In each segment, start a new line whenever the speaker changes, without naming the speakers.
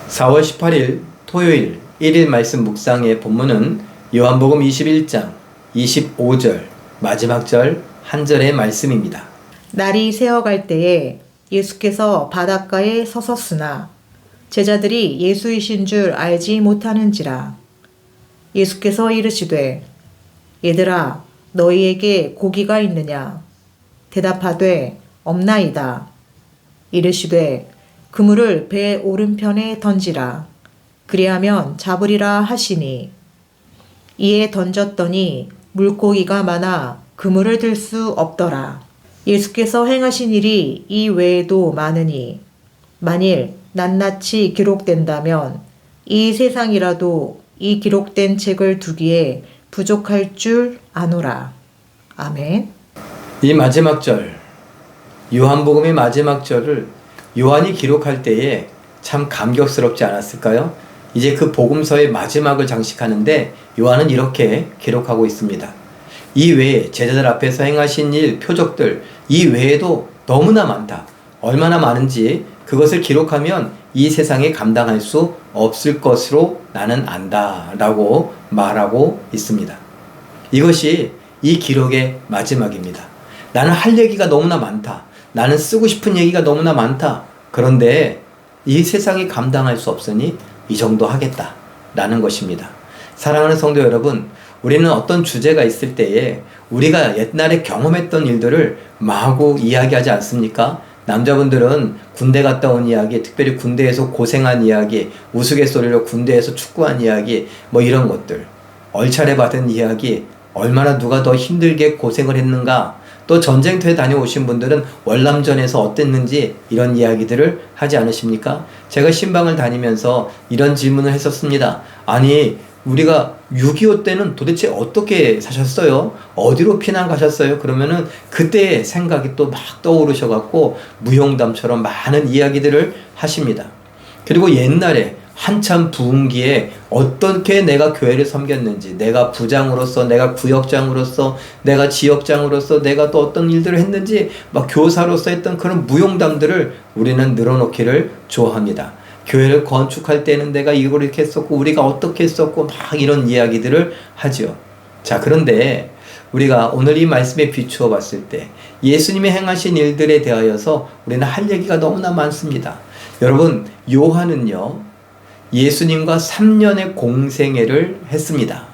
4월 18일 토요일 1일 말씀 묵상의 본문은 요한복음 21장 25절 마지막 절 한 절의 말씀입니다.
날이 새어갈 때에 예수께서 바닷가에 서섰으나 제자들이 예수이신 줄 알지 못하는지라. 예수께서 이르시되 얘들아 너희에게 고기가 있느냐? 대답하되 없나이다. 이르시되 그물을 배 오른편에 던지라. 그리하면 잡으리라 하시니 이에 던졌더니 물고기가 많아 그물을 들 수 없더라. 예수께서 행하신 일이 이 외에도 많으니 만일 낱낱이 기록된다면 이 세상이라도 이 기록된 책을 두기에 부족할 줄 아노라. 아멘.
이 마지막 절, 요한복음의 마지막 절을 요한이 기록할 때에 참 감격스럽지 않았을까요? 이제 그 복음서의 마지막을 장식하는데 요한은 이렇게 기록하고 있습니다. 이 외에 제자들 앞에서 행하신 일, 표적들, 이 외에도 너무나 많다. 얼마나 많은지 그것을 기록하면 이 세상에 감당할 수 없을 것으로 나는 안다 라고 말하고 있습니다. 이것이 이 기록의 마지막입니다. 나는 할 얘기가 너무나 많다. 나는 쓰고 싶은 얘기가 너무나 많다. 그런데 이 세상이 감당할 수 없으니 이 정도 하겠다 라는 것입니다. 사랑하는 성도 여러분, 우리는 어떤 주제가 있을 때에 우리가 옛날에 경험했던 일들을 마구 이야기하지 않습니까? 남자분들은 군대 갔다 온 이야기, 특별히 군대에서 고생한 이야기, 우스갯소리로 군대에서 축구한 이야기, 뭐 이런 것들, 얼차례 받은 이야기, 얼마나 누가 더 힘들게 고생을 했는가, 또 전쟁터에 다녀오신 분들은 월남전에서 어땠는지 이런 이야기들을 하지 않으십니까? 제가 신방을 다니면서 이런 질문을 했었습니다. 아니, 우리가 6.25 때는 도대체 어떻게 사셨어요? 어디로 피난 가셨어요? 그러면은 그때의 생각이 또 막 떠오르셔갖고 무용담처럼 많은 이야기들을 하십니다. 그리고 옛날에 한참 부흥기에 어떻게 내가 교회를 섬겼는지, 내가 부장으로서, 내가 구역장으로서, 내가 지역장으로서, 내가 또 어떤 일들을 했는지 막 교사로서 했던 그런 무용담들을 우리는 늘어놓기를 좋아합니다. 교회를 건축할 때는 내가 이걸 이렇게 했었고 우리가 어떻게 했었고 막 이런 이야기들을 하죠. 자, 그런데 우리가 오늘 이 말씀에 비추어 봤을 때 예수님이 행하신 일들에 대하여서 우리는 할 얘기가 너무나 많습니다. 여러분, 요한은요 예수님과 3년의 공생애를 했습니다.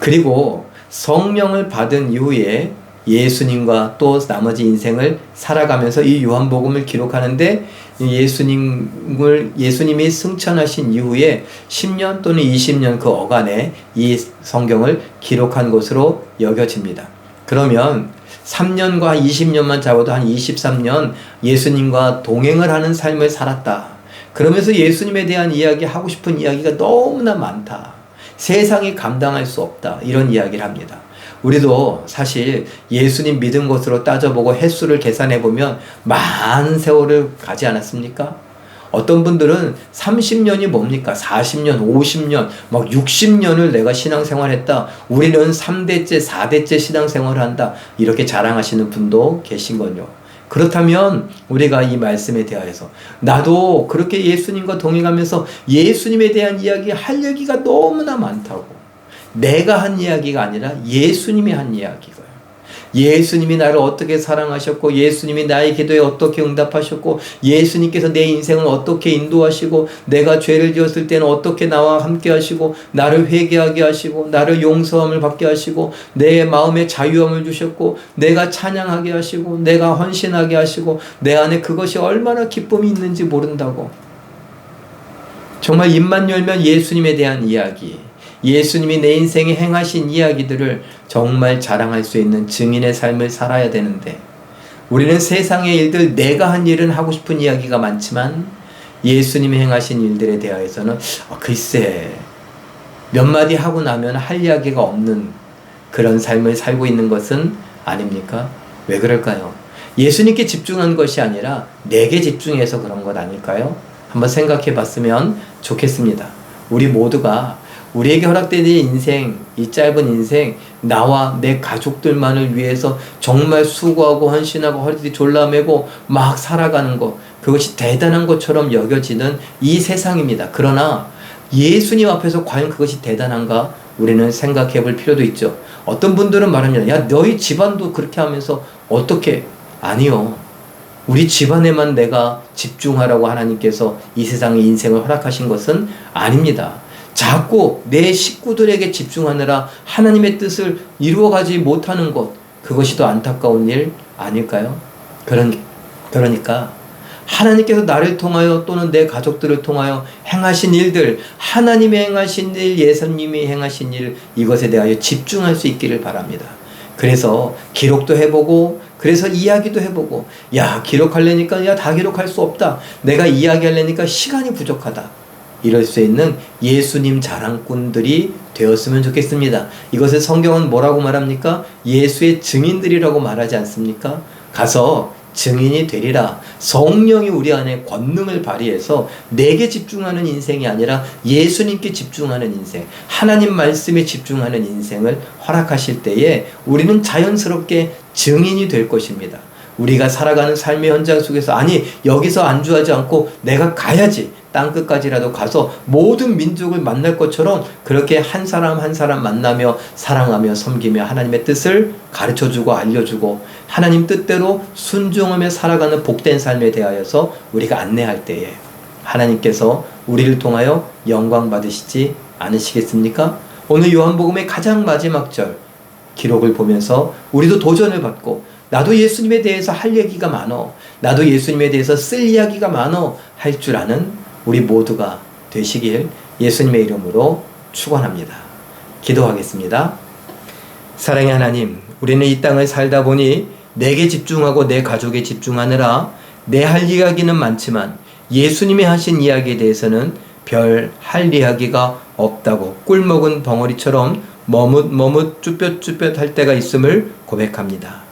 그리고 성령을 받은 이후에 예수님과 또 나머지 인생을 살아가면서 이 요한복음을 기록하는데 예수님이 승천하신 이후에 10년 또는 20년 그 어간에 이 성경을 기록한 것으로 여겨집니다. 그러면 3년과 20년만 잡아도 한 23년 예수님과 동행을 하는 삶을 살았다. 그러면서 예수님에 대한 이야기, 하고 싶은 이야기가 너무나 많다. 세상이 감당할 수 없다. 이런 이야기를 합니다. 우리도 사실 예수님 믿은 것으로 따져보고 횟수를 계산해보면 많은 세월을 가지 않았습니까? 어떤 분들은 30년이 뭡니까? 40년, 50년, 막 60년을 내가 신앙생활했다. 우리는 3대째, 4대째 신앙생활을 한다. 이렇게 자랑하시는 분도 계신거요. 그렇다면 우리가 이 말씀에 대하여서 나도 그렇게 예수님과 동행하면서 예수님에 대한 이야기, 할 얘기가 너무나 많다고. 내가 한 이야기가 아니라 예수님이 한 이야기고요. 예수님이 나를 어떻게 사랑하셨고, 예수님이 나의 기도에 어떻게 응답하셨고, 예수님께서 내 인생을 어떻게 인도하시고, 내가 죄를 지었을 때는 어떻게 나와 함께 하시고, 나를 회개하게 하시고, 나를 용서함을 받게 하시고, 내 마음에 자유함을 주셨고, 내가 찬양하게 하시고, 내가 헌신하게 하시고, 내 안에 그것이 얼마나 기쁨이 있는지 모른다고. 정말 입만 열면 예수님에 대한 이야기, 예수님이 내 인생에 행하신 이야기들을 정말 자랑할 수 있는 증인의 삶을 살아야 되는데, 우리는 세상의 일들, 내가 한 일은 하고 싶은 이야기가 많지만 예수님이 행하신 일들에 대하여서는 글쎄 몇 마디 하고 나면 할 이야기가 없는 그런 삶을 살고 있는 것은 아닙니까? 왜 그럴까요? 예수님께 집중한 것이 아니라 내게 집중해서 그런 것 아닐까요? 한번 생각해 봤으면 좋겠습니다. 우리 모두가 우리에게 허락된 이 인생, 이 짧은 인생, 나와 내 가족들만을 위해서 정말 수고하고 헌신하고 허리띠 졸라매고 막 살아가는 거, 그것이 대단한 것처럼 여겨지는 이 세상입니다. 그러나 예수님 앞에서 과연 그것이 대단한가 우리는 생각해 볼 필요도 있죠. 어떤 분들은 말합니다. 야, 너희 집안도 그렇게 하면서 어떻게? 아니요. 우리 집안에만 내가 집중하라고 하나님께서 이 세상의 인생을 허락하신 것은 아닙니다. 자꾸 내 식구들에게 집중하느라 하나님의 뜻을 이루어가지 못하는 것, 그것이 더 안타까운 일 아닐까요? 그러니까 하나님께서 나를 통하여 또는 내 가족들을 통하여 행하신 일들, 하나님이 행하신 일, 예수님이 행하신 일, 이것에 대하여 집중할 수 있기를 바랍니다. 그래서 기록도 해보고, 그래서 이야기도 해보고, 야, 기록하려니까 야, 다 기록할 수 없다. 내가 이야기하려니까 시간이 부족하다. 이럴 수 있는 예수님 자랑꾼들이 되었으면 좋겠습니다. 이것을 성경은 뭐라고 말합니까? 예수의 증인들이라고 말하지 않습니까? 가서 증인이 되리라. 성령이 우리 안에 권능을 발휘해서 내게 집중하는 인생이 아니라 예수님께 집중하는 인생, 하나님 말씀에 집중하는 인생을 허락하실 때에 우리는 자연스럽게 증인이 될 것입니다. 우리가 살아가는 삶의 현장 속에서 아니 여기서 안주하지 않고 내가 가야지, 땅끝까지라도 가서 모든 민족을 만날 것처럼 그렇게 한 사람 한 사람 만나며 사랑하며 섬기며 하나님의 뜻을 가르쳐주고 알려주고 하나님 뜻대로 순종하며 살아가는 복된 삶에 대하여서 우리가 안내할 때에 하나님께서 우리를 통하여 영광 받으시지 않으시겠습니까? 오늘 요한복음의 가장 마지막 절 기록을 보면서 우리도 도전을 받고 나도 예수님에 대해서 할 얘기가 많어, 나도 예수님에 대해서 쓸 이야기가 많어 할 줄 아는 우리 모두가 되시길 예수님의 이름으로 축원합니다. 기도하겠습니다. 사랑의 하나님, 우리는 이 땅을 살다 보니 내게 집중하고 내 가족에 집중하느라 내 할 이야기는 많지만 예수님이 하신 이야기에 대해서는 별 할 이야기가 없다고 꿀먹은 벙어리처럼 머뭇머뭇 쭈뼛쭈뼛 할 때가 있음을 고백합니다.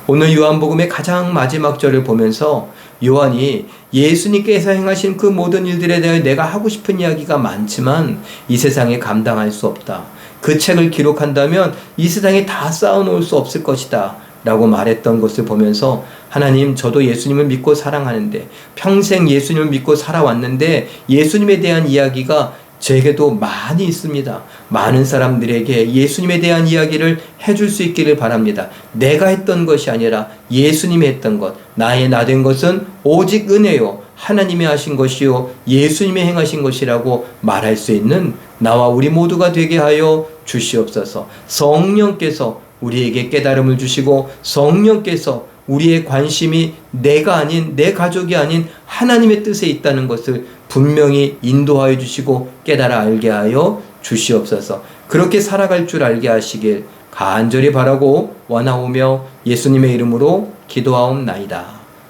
오늘 요한복음의 가장 마지막 절을 보면서 요한이 예수님께서 행하신 그 모든 일들에 대해 내가 하고 싶은 이야기가 많지만 이 세상에 감당할 수 없다. 그 책을 기록한다면 이 세상에 다 쌓아놓을 수 없을 것이다. 라고 말했던 것을 보면서 하나님, 저도 예수님을 믿고 사랑하는데 평생 예수님을 믿고 살아왔는데 예수님에 대한 이야기가 제게도 많이 있습니다. 많은 사람들에게 예수님에 대한 이야기를 해줄 수 있기를 바랍니다. 내가 했던 것이 아니라 예수님이 했던 것, 나의 나 된 것은 오직 은혜요, 하나님이 하신 것이요, 예수님이 행하신 것이라고 말할 수 있는 나와 우리 모두가 되게 하여 주시옵소서. 성령께서 우리에게 깨달음을 주시고 성령께서 우리의 관심이 내가 아닌, 내 가족이 아닌 하나님의 뜻에 있다는 것을 분명히 인도하여 주시고 깨달아 알게 하여 주시옵소서. 그렇게 살아갈 줄 알게 하시길 간절히 바라고 원하오며 예수님의 이름으로 기도하옵나이다.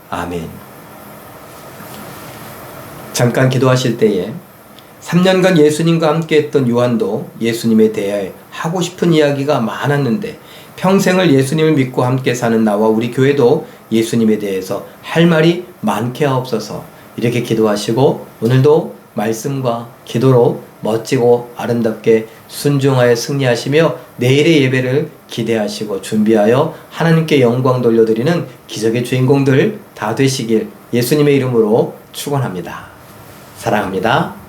아멘. 잠깐 기도하실 때에 3년간 예수님과 함께 했던 요한도 예수님에 대해 하고 싶은 이야기가 많았는데 평생을 예수님을 믿고 함께 사는 나와 우리 교회도 예수님에 대해서 할 말이 많게 하옵소서. 이렇게 기도하시고 오늘도 말씀과 기도로 멋지고 아름답게 순종하여 승리하시며 내일의 예배를 기대하시고 준비하여 하나님께 영광 돌려드리는 기적의 주인공들 다 되시길 예수님의 이름으로 축원합니다. 사랑합니다.